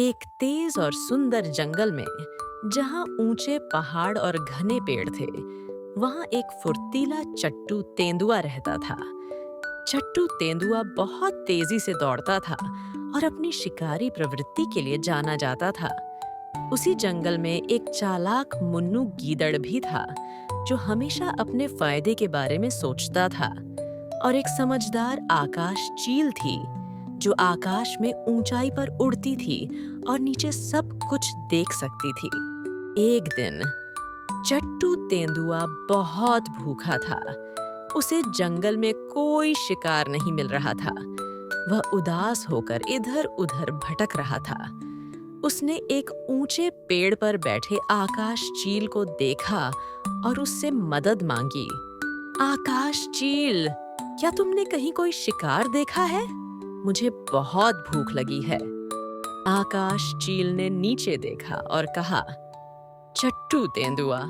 एक तेज और सुंदर जंगल में जहां ऊंचे पहाड़ और घने पेड़ थे, वहां एक फुर्तीला चट्टू तेंदुआ रहता था। चट्टू तेंदुआ बहुत तेजी से दौड़ता था और अपनी शिकारी प्रवृत्ति के लिए जाना जाता था। उसी जंगल में एक चालाक मुन्नू गीदड़ भी था, जो हमेशा अपने फायदे के बारे में सोचता था। और एक समझदार आकाश चील थी, जो आकाश में ऊंचाई पर उड़ती थी और नीचे सब कुछ देख सकती थी। एक दिन चट्टू तेंदुआ बहुत भूखा था। उसे जंगल में कोई शिकार नहीं मिल रहा था। वह उदास होकर इधर-उधर भटक रहा था। उसने एक ऊंचे पेड़ पर बैठे आकाश चील को देखा और उससे मदद मांगी। आकाश चील, क्या तुमने कहीं कोई शिकार देखा है? मुझे बहुत भूख लगी है। आकाश चील ने नीचे देखा और कहा, चट्टू तेंदुआ,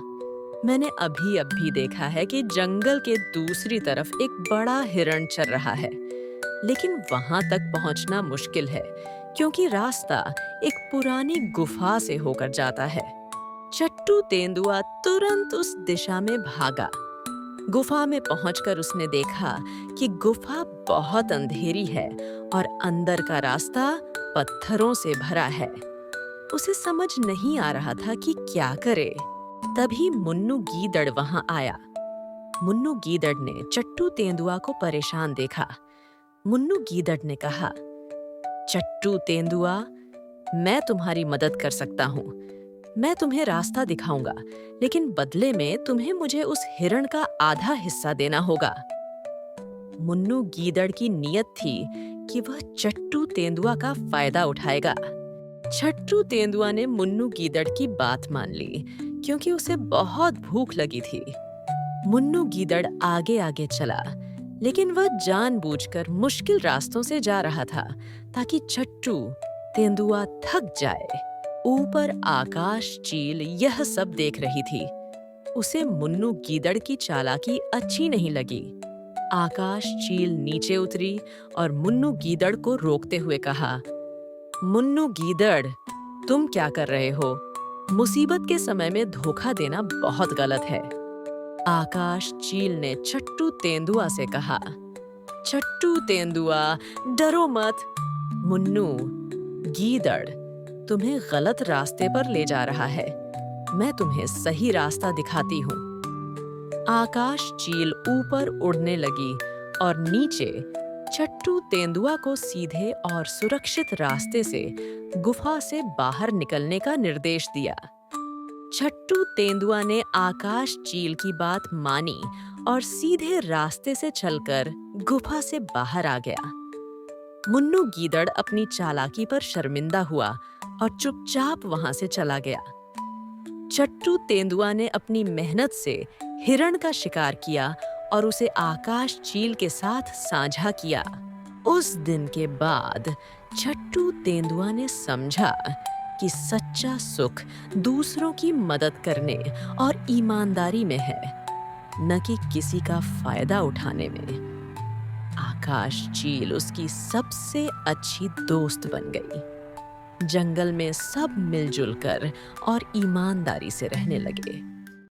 मैंने अभी देखा है कि जंगल के दूसरी तरफ एक बड़ा हिरण चल रहा है, लेकिन वहां तक पहुंचना मुश्किल है क्योंकि रास्ता एक पुरानी गुफा से होकर जाता है। चट्टू तेंदुआ तुरंत उस दिशा में भागा। गुफा में पहुंचकर उसने देखा कि गुफा बहुत अंधेरी है और अंदर का रास्ता पत्थरों से भरा है। उसे समझ नहीं आ रहा था कि क्या करे। तभी मुन्नू गीदड़ वहां आया। मुन्नू गीदड़ ने चट्टू तेंदुआ को परेशान देखा। मुन्नू गीदड़ ने कहा, चट्टू तेंदुआ, मैं तुम्हारी मदद कर सकता हूँ। मैं तुम्हें रास्ता दिखाऊंगा, लेकिन बदले में तुम्हें मुझे उस हिरण का आधा हिस्सा देना होगा। मुन्नू गीदड़ की नीयत थी कि वह चट्टू तेंदुआ का फायदा उठाएगा। चट्टू तेंदुआ ने मुन्नू गीदड़ की बात मान ली क्योंकि उसे बहुत भूख लगी थी। मुन्नू गीदड़ आगे आगे चला, लेकिन वह जानबूझकर मुश्किल रास्तों से जा रहा था ताकि चट्टू तेंदुआ थक जाए। ऊपर आकाश चील यह सब देख रही थी। उसे मुन्नू गीदड़ की चालाकी अच्छी नहीं लगी। आकाश चील नीचे उतरी और मुन्नू गीदड़ को रोकते हुए कहा, मुन्नू गीदड़, तुम क्या कर रहे हो? मुसीबत के समय में धोखा देना बहुत गलत है। आकाश चील ने चट्टू तेंदुआ से कहा, चट्टू तेंदुआ, डरो मत। मुन्नू गीदड़ तुम्हें गलत रास्ते पर ले जा रहा है। मैं तुम्हें सही रास्ता दिखाती हूँ। आकाश चील ऊपर उड़ने लगी और नीचे चट्टू तेंदुआ को सीधे और सुरक्षित रास्ते से गुफा से बाहर निकलने का निर्देश दिया। चट्टू तेंदुआ ने आकाश चील की बात मानी और सीधे रास्ते से चलकर गुफा से बाहर आ गया। मुन्नू गीदड़ अपनी चालाकी पर शर्मिंदा हुआ और चुपचाप वहां से चला गया। चट्टू तेंदुआ ने अपनी मेहनत से हिरण का शिकार किया और उसे आकाश चील के साथ साझा किया। उस दिन के बाद चट्टू तेंदुआ ने समझा कि सच्चा सुख दूसरों की मदद करने और ईमानदारी में है, न कि किसी का फायदा उठाने में। आकाश चील उसकी सबसे अच्छी दोस्त बन गई। जंगल में सब मिलजुल कर और ईमानदारी से रहने लगे।